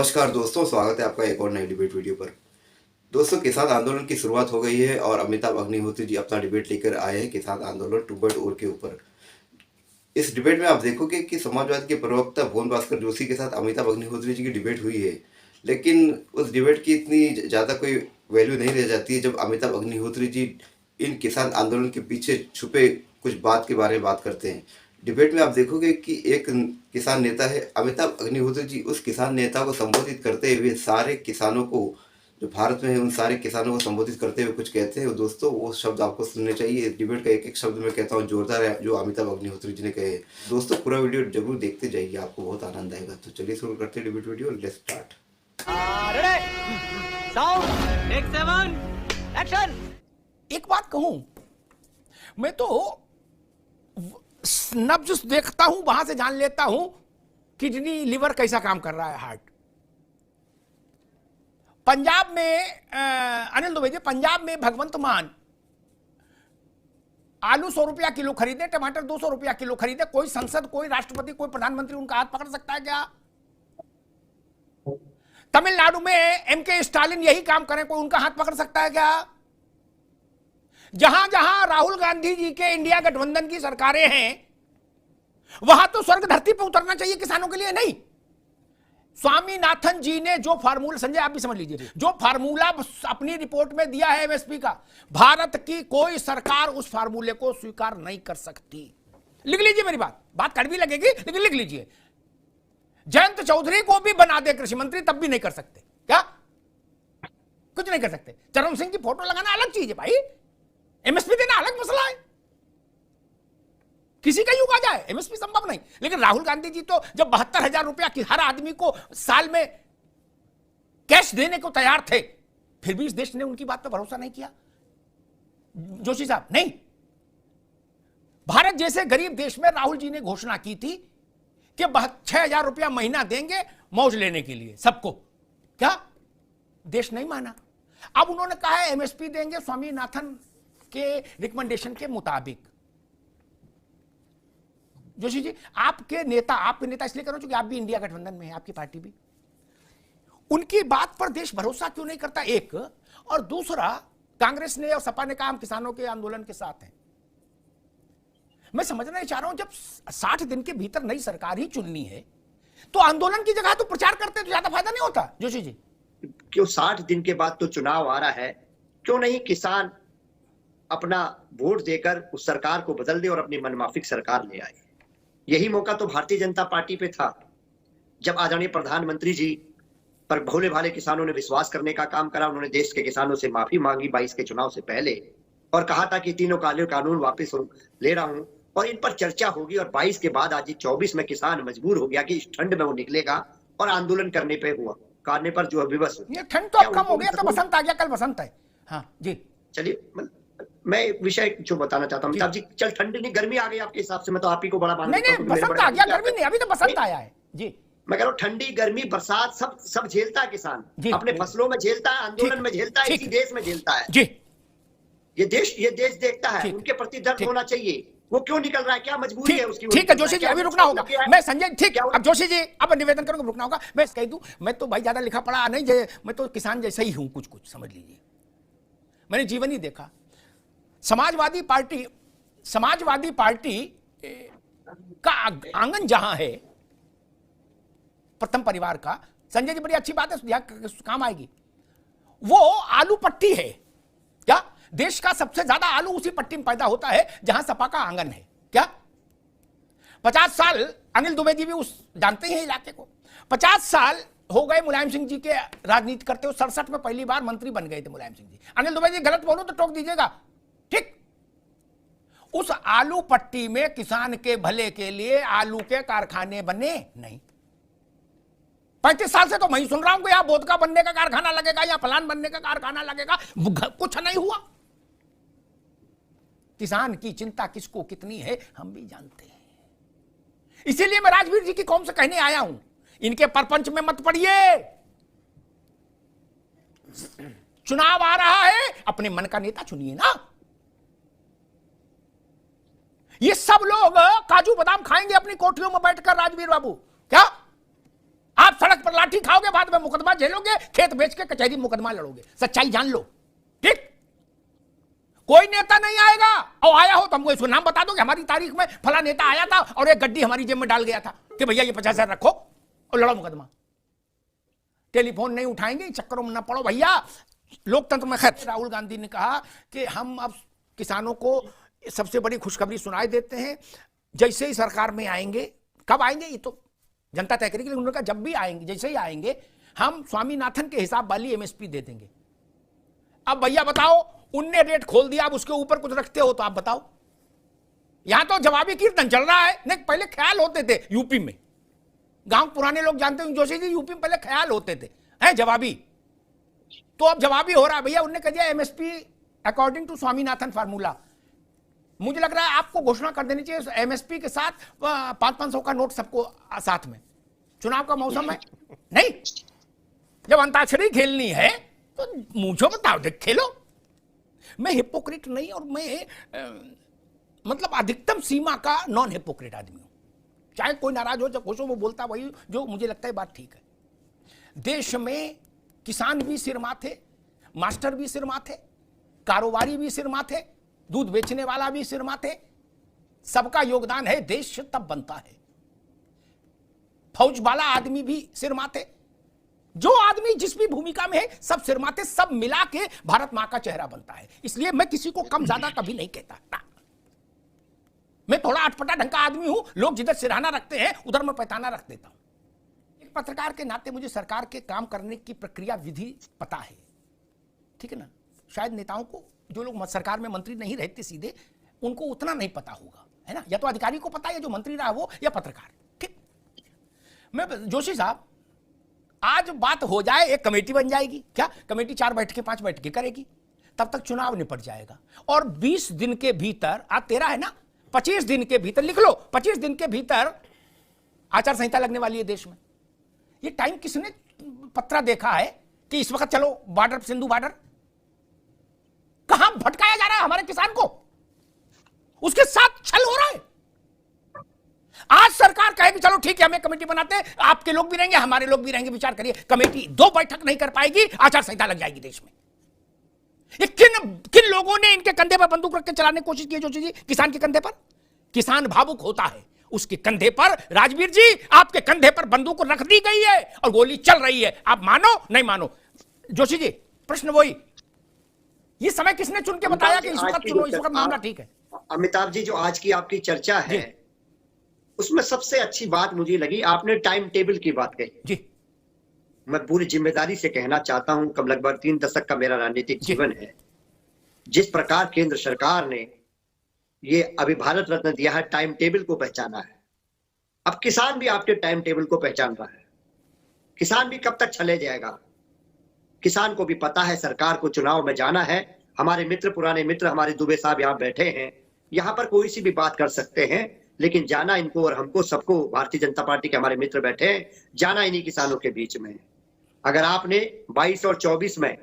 नमस्कार दोस्तों, स्वागत है आपका एक और नए डिबेट वीडियो पर। दोस्तों, किसान आंदोलन की शुरुआत हो गई है और अमिताभ अग्निहोत्री जी अपना डिबेट लेकर आए हैं किसान आंदोलन 2.0 के ऊपर। इस डिबेट में आप देखोगे कि समाजवाद के प्रवक्ता भुवन भास्कर जोशी के साथ अमिताभ अग्निहोत्री जी की डिबेट हुई है, लेकिन उस डिबेट की इतनी ज़्यादा कोई वैल्यू नहीं रह जाती है जब अमिताभ अग्निहोत्री जी इन किसान आंदोलन के पीछे छुपे कुछ बात के बारे में बात करते हैं। डिबेट में आप देखोगे कि एक किसान नेता है अमिताभ अग्निहोत्री जी, उस किसान नेता को संबोधित करते हुए सारे किसानों को, जो भारत में है उन सारे किसानों को संबोधित करते हुए कुछ कहते हैं। दोस्तों, वो शब्द आपको सुनने चाहिए। इस डिबेट का एक एक शब्द मैं कहता हूँ जोरदार है, जो अमिताभ अग्निहोत्री जी ने कहे। दोस्तों, पूरा वीडियो जरूर देखते जाइए, आपको बहुत आनंद आएगा। तो चलिए शुरू करते हैं डिबेट वीडियो। Let's start. एक बात कहूं, मैं तो नब्ज देखता हूं, वहां से जान लेता हूं किडनी लिवर कैसा काम कर रहा है, हार्ट। पंजाब में अनिल दुबे जी, पंजाब में भगवंत मान आलू 100 रुपया किलो खरीदे, टमाटर 200 रुपया किलो खरीदे। कोई संसद, कोई राष्ट्रपति, कोई प्रधानमंत्री उनका हाथ पकड़ सकता है क्या? तमिलनाडु में एमके स्टालिन यही काम करें, कोई उनका हाथ पकड़ सकता है क्या? जहां जहां राहुल गांधी जी के इंडिया गठबंधन की सरकारें हैं, वहां तो स्वर्ग धरती पर उतरना चाहिए किसानों के लिए। नहीं, स्वामीनाथन जी ने जो फार्मूला, संजय आप भी समझ लीजिए, जो फार्मूला अपनी रिपोर्ट में दिया है एमएसपी का, भारत की कोई सरकार उस फार्मूले को स्वीकार नहीं कर सकती। लिख लीजिए मेरी बात कड़वी लगेगी लेकिन लिख लीजिए। जयंत चौधरी को भी बना दे कृषि मंत्री, तब भी नहीं कर सकते। क्या? कुछ नहीं कर सकते। चरण सिंह की फोटो लगाना अलग चीज है भाई, एमएसपी देना अलग मसला है। किसी का युग आ जाए, एमएसपी संभव नहीं। लेकिन राहुल गांधी जी तो जब 72,000 रुपया की हर आदमी को साल में कैश देने को तैयार थे, फिर भी इस देश ने उनकी बात पर भरोसा नहीं किया। जोशी साहब, नहीं, भारत जैसे गरीब देश में राहुल जी ने घोषणा की थी कि 6,000 रुपया महीना देंगे मौज लेने के लिए सबको। क्या? देश नहीं माना। अब उन्होंने कहा है एमएसपी देंगे स्वामीनाथन के रिकमेंडेशन के मुताबिक। जोशी जी, आपके नेता इसलिए कर रहा हूं क्योंकि आप भी इंडिया गठबंधन में हैं, आपकी पार्टी भी। उनकी बात पर देश भरोसा क्यों नहीं करता? एक, और दूसरा, कांग्रेस ने और सपा ने कहा हम किसानों के आंदोलन के साथ हैं। मैं समझना चाह रहा हूं, जब 60 दिन के भीतर नई सरकार ही चुननी है तो आंदोलन की जगह तो प्रचार करते तो ज्यादा फायदा नहीं होता? जोशी जी, क्यों 60 दिन के बाद तो चुनाव आ रहा है, क्यों नहीं किसान अपना वोट देकर उस सरकार को बदल दे और अपनी मनमाफिक सरकार ले आए। यही मौका तो भारतीय जनता पार्टी पे था, जब आदरणीय प्रधानमंत्री जी पर भोले भाले किसानों ने विश्वास करने का काम करा। उन्होंने देश के किसानों से माफी मांगी 22 के चुनाव से पहले और कहा था कि तीनों काले कानून वापस ले रहा हूं और इन पर चर्चा होगी। और 22 के बाद आज 24 में किसान मजबूर हो गया कि इस ठंड में वो निकलेगा और आंदोलन करने पर जो विवश हो। ठंड तो अब कम हो गया, तो बसंत आ गया, कल बसंत है। हाँ जी, चलिए, मैं विषय जो बताना चाहता हूँ अमिताभ जी, चल ठंडी नहीं गर्मी आ गई आपके हिसाब से, मैं तो आप ही को बड़ा मानता हूं। नहीं, बसंत आ गया, गर्मी नहीं, अभी तो बसंत आया है जी। मैं कह रहा हूँ ठंडी गर्मी बरसात सब झेलता है किसान, अपने फसलों में झेलता है, आंदोलन में झेलता है, इसी देश में झेलता है जी। ये देश देखता है, उनके प्रति दर्द होना चाहिए। वो क्यों निकल रहा है, क्या मजबूरी है उसकी? ठीक है जोशी जी, अभी रुकना होगा। मैं संजय, ठीक, अब जोशी जी अब निवेदन करूंगा, रुकना होगा। मैं कह दूं, मैं तो भाई ज्यादा लिखा पढ़ा नहीं, मैं तो किसान जैसा ही हूं, कुछ समझ लीजिए। मैंने जीवन ही देखा। समाजवादी पार्टी का आंगन जहां है, प्रथम परिवार का, संजय जी बड़ी अच्छी बात है, काम आएगी। वो आलू पट्टी है। क्या? देश का सबसे ज्यादा आलू उसी पट्टी में पैदा होता है जहां सपा का आंगन है। क्या? 50 साल, अनिल दुबे जी भी उस जानते हैं इलाके को, 50 साल हो गए मुलायम सिंह जी के राजनीति करते हुए। 67 में पहली बार मंत्री बन गए थे मुलायम सिंह जी। अनिल दुबे जी गलत बोलो तो टोक दीजिएगा, ठीक? उस आलू पट्टी में किसान के भले के लिए आलू के कारखाने बने नहीं। 35 साल से तो मैं सुन रहा हूं कि यहां वोदका बनने का कारखाना लगेगा, या फलान बनने का कारखाना लगेगा, कुछ नहीं हुआ। किसान की चिंता किसको कितनी है हम भी जानते हैं। इसीलिए मैं राजवीर जी की कौम से कहने आया हूं, इनके परपंच में मत पड़िए। चुनाव आ रहा है, अपने मन का नेता चुनिए ना। ये सब लोग काजू बादाम खाएंगे अपनी कोठरियों में बैठकर, राजवीर बाबू। क्या आप सड़क पर लाठी लाठी खाओगे, बाद में मुकदमा झेलोगे, खेत बेच के कचहरी मुकदमा लड़ोगे। सच्चाई जान लो, ठीक? कोई नेता नहीं आएगा, और आया हो तो हमको इसको नाम बता दो कि हमारी तारीख में फला नेता आया था और एक गड्डी हमारी जेब में डाल गया था कि भैया ये 50,000 रखो और लड़ो मुकदमा। टेलीफोन नहीं उठाएंगे, चक्करों में न पड़ो भैया। लोकतंत्र में खैर, राहुल गांधी ने कहा कि हम अब किसानों को सबसे बड़ी खुशखबरी सुनाई देते हैं, जैसे ही सरकार में आएंगे, कब आएंगे ये तो जनता तय करेगी, लेकिन उन्होंने कहा जब भी आएंगे, जैसे ही आएंगे हम स्वामीनाथन के हिसाब वाली एमएसपी दे देंगे। अब भैया बताओ, उनने रेट खोल दिया, अब उसके ऊपर कुछ रखते हो तो आप बताओ। यहां तो जवाबी कीर्तन चल रहा है। नहीं, पहले ख्याल होते थे यूपी में, गांव पुराने लोग जानते हैं जोशी जी, यूपी में पहले ख्याल होते थे, हैं जवाबी, तो अब जवाबी हो रहा है भैया। उन्होंने कह दिया MSP according to Swaminathan formula. मुझे लग रहा है आपको घोषणा कर देनी चाहिए एमएसपी के साथ 500-500 का नोट सबको साथ में। चुनाव का मौसम है, नहीं जब अंताक्षरी खेलनी है तो मुझे बताओ, देख खेलो। मैं हिपोक्रेट नहीं, और मैं मतलब अधिकतम सीमा का नॉन हिपोक्रेट आदमी हूं। चाहे कोई नाराज हो, चाहे खुश हो, वो बोलता वही जो मुझे लगता है बात ठीक है। देश में किसान भी सिर माथे, मास्टर भी सिर माथे, कारोबारी भी सिर माथे, दूध बेचने वाला भी सिर माथे, सबका योगदान है, देश तब बनता है। फौज वाला आदमी भी सिर माथे, जो आदमी जिस भी भूमिका में है सब सिर माथे, सब मिला के भारत मां का चेहरा बनता है। इसलिए मैं किसी को कम ज्यादा कभी नहीं कहता ना। मैं थोड़ा अटपटा ढंग का आदमी हूं, लोग जिधर सिरहाना रखते हैं उधर मैं पैताना रख देता हूं। एक पत्रकार के नाते मुझे सरकार के काम करने की प्रक्रिया विधि पता है, ठीक है ना। शायद नेताओं को, जो लोग सरकार में मंत्री नहीं रहते सीधे, उनको उतना नहीं पता होगा, है ना। या तो अधिकारी को पता है, या जो मंत्री रहा वो, या पत्रकार, ठीक। मैं जोशी साहब, आज बात हो जाए, एक कमेटी बन जाएगी, क्या कमेटी 4 बैठकें 5 बैठकें करेगी, तब तक चुनाव निपट जाएगा। और 20 दिन के भीतर, आज 13 है ना, 25 दिन के भीतर, लिख लो 25 दिन के भीतर आचार संहिता लगने वाली है देश में। ये टाइम किसने पत्रा देखा है कि इस वक्त चलो बॉर्डर, सिंधु बॉर्डर, कहां भटकाया जा रहा है हमारे किसान को, उसके साथ छल हो रहा है। आज सरकार कहे कि चलो ठीक है, हमें कमेटी बनाते हैं, आपके लोग भी रहेंगे, हमारे लोग भी रहेंगे, विचार करिए। कमेटी 2 बैठक नहीं कर पाएगी, आचार संहिता लग जाएगी देश में। ये किन लोगों ने इनके कंधे पर बंदूक रख के चलाने की कोशिश की है जोशी जी? किसान के कंधे पर। किसान भावुक होता है, उसके कंधे पर, राजवीर जी आपके कंधे पर बंदूक रख दी गई है और गोली चल रही है। आप मानो नहीं मानो। जोशी जी, प्रश्न वही, ये समय किसने चुन के बताया कि इस वक्त चुनो, इस वक्त मामला ठीक है? अमिताभ जी, जो आज की आपकी चर्चा है उसमें सबसे अच्छी बात मुझे लगी, आपने टाइम टेबल की बात कही जी। मैं पूरी जिम्मेदारी से कहना चाहता हूं, कब लगभग 3 दशक का मेरा राजनीतिक जीवन है, जिस प्रकार केंद्र सरकार ने ये अभी भारत रत्न दिया है, टाइम टेबल को पहचाना है। अब किसान भी आपके टाइम टेबल को पहचान रहा है। किसान भी कब तक चले जाएगा, किसान को भी पता है सरकार को चुनाव में जाना है। हमारे मित्र, पुराने मित्र हमारे दुबे साहब यहाँ बैठे हैं, यहाँ पर कोई सी भी बात कर सकते हैं, लेकिन जाना इनको और हमको, सबको, भारतीय जनता पार्टी के हमारे मित्र बैठे हैं, जाना इन्हीं किसानों के बीच में। अगर आपने 22 और 24 में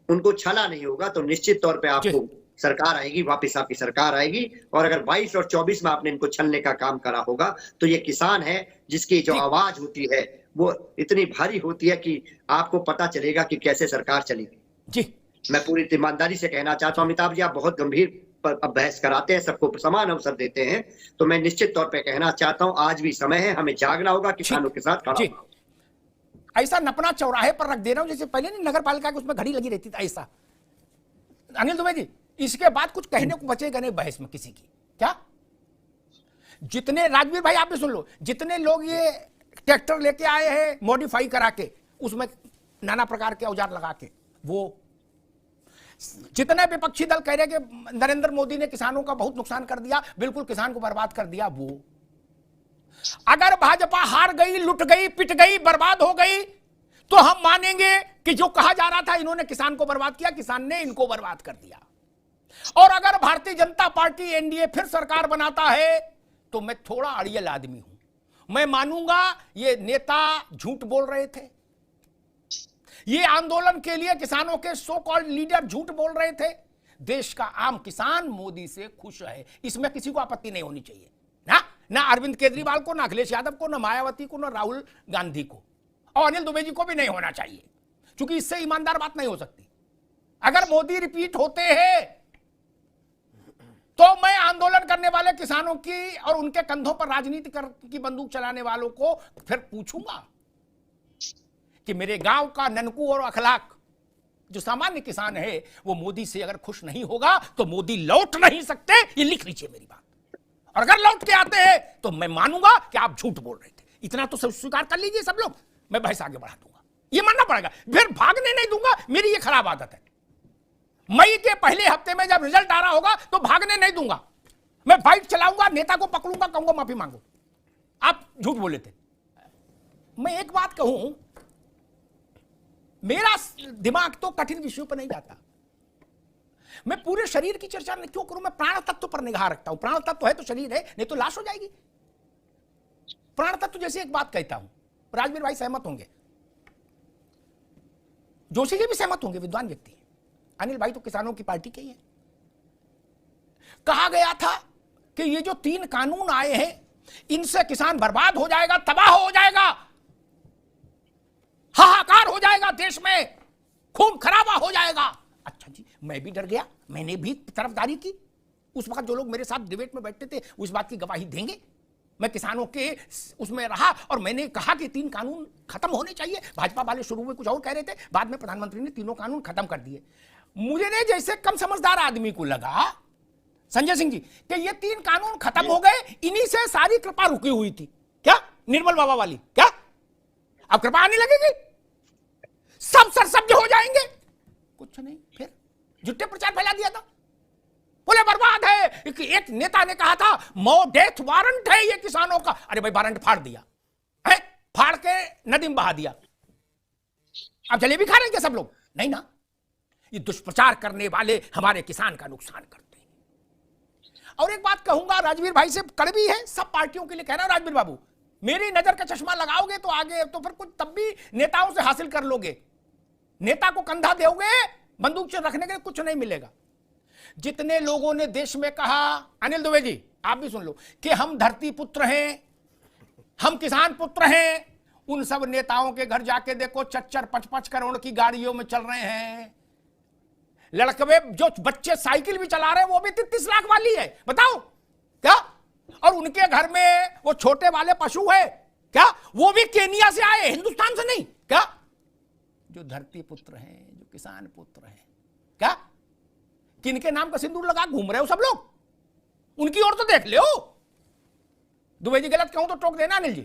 उनको छला नहीं होगा तो निश्चित तौर पे आपको सरकार आएगी, वापस आपकी सरकार आएगी। और अगर 22 और 24 में आपने इनको छलने का काम करा होगा तो ये किसान है जिसकी जो आवाज होती है वो इतनी भारी होती है कि आपको पता चलेगा कि कैसे सरकार चलेगी जी। मैं पूरी ईमानदारी से कहना चाहता हूं, अमिताभ जी आप बहुत गंभीर पर बहस कराते हैं, सबको समान अवसर देते हैं, तो मैं निश्चित तौर पे कहना चाहता हूं आज भी समय है, हमें जागना होगा, किसानों के साथ खड़ा होना। ऐसा नपना चौराहे पर रख दे रहा हूं जैसे पहले नहीं नगर पालिका के उसमें घड़ी लगी रहती थी, ऐसा। अनिल दुबे जी, इसके बाद कुछ कहने को बचेगा नहीं बहस में किसी की। क्या जितने, राजवीर भाई आप भी सुन लो, जितने लोग ये ट्रैक्टर लेके आए हैं मॉडिफाई करा के, उसमें नाना प्रकार के औजार लगा के, वो जितने विपक्षी दल कह रहे कि नरेंद्र मोदी ने किसानों का बहुत नुकसान कर दिया, बिल्कुल किसान को बर्बाद कर दिया, वो अगर भाजपा हार गई, लुट गई, पिट गई, बर्बाद हो गई, तो हम मानेंगे कि जो कहा जा रहा था इन्होंने किसान को बर्बाद किया, किसान ने इनको बर्बाद कर दिया। और अगर भारतीय जनता पार्टी एनडीए फिर सरकार बनाता है तो मैं थोड़ा अड़ियल आदमी हूं, मैं मानूंगा ये नेता झूठ बोल रहे थे, ये आंदोलन के लिए किसानों के सो कॉल्ड लीडर झूठ बोल रहे थे, देश का आम किसान मोदी से खुश है, इसमें किसी को आपत्ति नहीं होनी चाहिए ना, ना अरविंद केजरीवाल को, ना अखिलेश यादव को, ना मायावती को, ना राहुल गांधी को। और अनिल दुबे जी को भी नहीं होना चाहिए, क्योंकि इससे ईमानदार बात नहीं हो सकती। अगर मोदी रिपीट होते हैं तो मैं आंदोलन करने वाले किसानों की और उनके कंधों पर राजनीति की बंदूक चलाने वालों को फिर पूछूंगा कि मेरे गांव का ननकू और अखलाक जो सामान्य किसान है वो मोदी से अगर खुश नहीं होगा तो मोदी लौट नहीं सकते। ये लिख लीजिए मेरी बात, और अगर लौट के आते हैं तो मैं मानूंगा कि आप झूठ बोल रहे थे। इतना तो स्वीकार कर लीजिए सब लोग, मैं बहस आगे बढ़ा दूंगा, ये मानना पड़ेगा। फिर भागने नहीं दूंगा, मेरी ये खराब आदत है। मई के पहले हफ्ते में जब रिजल्ट आ रहा होगा तो भागने नहीं दूंगा, मैं फाइट चलाऊंगा, नेता को पकड़ूंगा, कहूंगा माफी मांगो, आप झूठ बोले थे। मैं एक बात कहूं, मेरा दिमाग तो कठिन विषयों पर नहीं जाता। मैं पूरे शरीर की चर्चा नहीं क्यों करूं, मैं प्राण तत्व पर निगाह रखता हूं। प्राण तत्व है तो शरीर है, नहीं तो लाश हो जाएगी। प्राण तत्व जैसे एक बात कहता हूं, राजवीर भाई सहमत होंगे, जोशी जी भी सहमत होंगे, विद्वान व्यक्ति है। अनिल भाई तो किसानों की पार्टी के ही है। कहा गया था कि ये जो 3 कानून आए हैं इनसे किसान बर्बाद हो जाएगा, तबाह हो जाएगा, हाहाकार हो जाएगा, देश में खून खराबा हो जाएगा। अच्छा जी, मैं भी डर गया, मैंने भी तरफदारी की। उस वक्त जो लोग मेरे साथ डिबेट में बैठते थे उस बात की गवाही देंगे। मैं किसानों के उसमें रहा और मैंने कहा कि 3 कानून खत्म होने चाहिए। भाजपा वाले शुरू में कुछ और कह रहे थे, बाद में प्रधानमंत्री ने तीनों कानून खत्म कर दिए। मुझे ने जैसे कम समझदार आदमी को लगा, संजय सिंह जी, कि ये 3 कानून खत्म हो गए, इन्हीं से सारी कृपा रुकी हुई थी। क्या निर्मल बाबा वाली, क्या अब कृपा आने लगेगी, सब सरसब्ज हो जाएंगे? कुछ नहीं, फिर झूठे प्रचार फैला दिया था, बोले बर्बाद है। एक नेता ने कहा था डेथ वारंट है ये किसानों का। अरे भाई वारंट फाड़ दिया है, फाड़ के नदी में बहा दिया। अब जलेबी खा रहे हैं क्या सब लोग? नहीं ना, ये दुष्प्रचार करने वाले हमारे किसान का नुकसान करते हैं। और एक बात कहूंगा, राजवीर भाई से कड़वी है, सब पार्टियों के लिए कह रहा हूं, राजवीर बाबू मेरी नजर का चश्मा लगाओगे तो आगे तो फिर कुछ तब भी नेताओं से हासिल कर लोगे। नेता को कंधा दोगे, बंदूक से रखने के लिए कुछ नहीं मिलेगा। जितने लोगों ने देश में कहा, अनिल दुबे जी आप भी सुन लो, कि हम धरती पुत्र हैं, हम किसान पुत्र हैं, उन सब नेताओं के घर जाके देखो 4-5 करोड़ की गाड़ियों में चल रहे हैं। लड़के जो बच्चे साइकिल भी चला रहे हैं वो भी 33 लाख वाली है, बताओ क्या? और उनके घर में वो छोटे वाले पशु है क्या, वो भी केनिया से आए, हिंदुस्तान से नहीं क्या? जो धरती पुत्र हैं, जो किसान पुत्र हैं, क्या किनके नाम का सिंदूर लगा घूम रहे हो सब लोग? उनकी ओर तो देख लो। दुबे जी गलत कहूं तो टोक देना अनिल जी।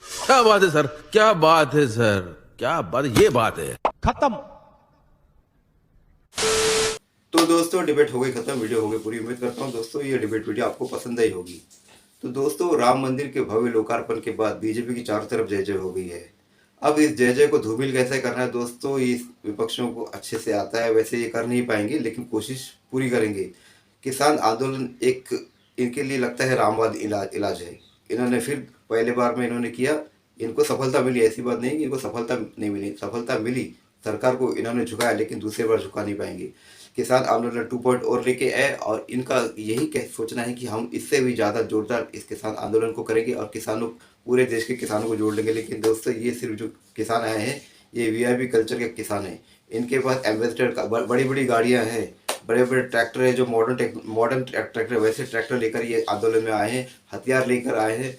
क्या बात है सर, क्या बात है सर, क्या बात, ये बात है। खत्म। तो दोस्तों डिबेट हो गई खत्म, वीडियो हो गई पूरी। उम्मीद करता हूँ दोस्तों ये डिबेट वीडियो आपको पसंद आई होगी। तो दोस्तों राम मंदिर के भव्य लोकार्पण के बाद बीजेपी की चारों तरफ जय जय हो गई है। अब इस जय जय को धूमिल कैसे करना है दोस्तों, इस विपक्षों को अच्छे से आता है। वैसे ये कर नहीं पाएंगे लेकिन कोशिश पूरी करेंगे। किसान आंदोलन एक इनके लिए लगता है रामवाद इलाज है। इन्होंने फिर पहले बार में इन्होंने किया, इनको सफलता मिली, ऐसी बात नहीं कि इनको सफलता नहीं मिली, सफलता मिली, सरकार को इन्होंने झुकाया, लेकिन दूसरी बार झुका नहीं पाएंगे। किसान आंदोलन 2.0 और लेके आए और इनका यही सोचना है कि हम इससे भी ज़्यादा जोरदार इस किसान आंदोलन को करेंगे और किसानों, पूरे देश के किसानों को जोड़ लेंगे। लेकिन दोस्तों ये सिर्फ जो किसान आए हैं ये वीआईपी कल्चर के किसान हैं। इनके पास एम्बेसडर का बड़ी बड़ी गाड़ियाँ हैं, बड़े बड़े ट्रैक्टर है, जो मॉडर्न ट्रैक्टर, वैसे ट्रैक्टर लेकर ये आंदोलन में आए हैं, हथियार लेकर आए हैं,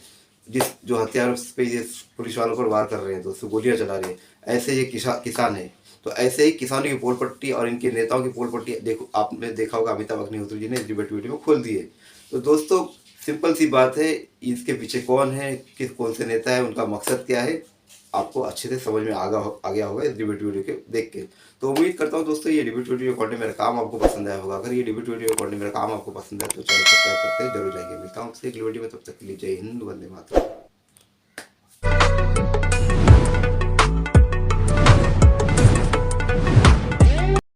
जो हथियार पे ये पुलिस वालों पर वार कर रहे हैं दोस्तों, गोलियां चला रहे हैं। ऐसे ये किसान है। तो ऐसे ही किसानों की पोल पट्टी और इनके नेताओं की पोल पट्टी देखो, आपने देखा होगा अमिताभ अग्निहोत्री जी ने इस डिबेट वीडियो में खोल दी है। तो दोस्तों सिंपल सी बात है, इसके पीछे कौन है, कौन से नेता है, उनका मकसद क्या है, आपको अच्छे से समझ में आ गया होगा इस डिबेट वीडियो के देख के। तो उम्मीद करता हूँ दोस्तों ये डिबेट वीडियो रिकॉर्डिंग मेरा काम आपको पसंद आया होगा। अगर ये डिबेट वीडियो रिकॉर्डिंग मेरा काम आपको पसंद है तो चैनल सब्सक्राइब करते जरूर जाएंगे। मिलता हूँ आपसे एक वीडियो में, तब तक के लिए जय हिंद, वंदे मातरम।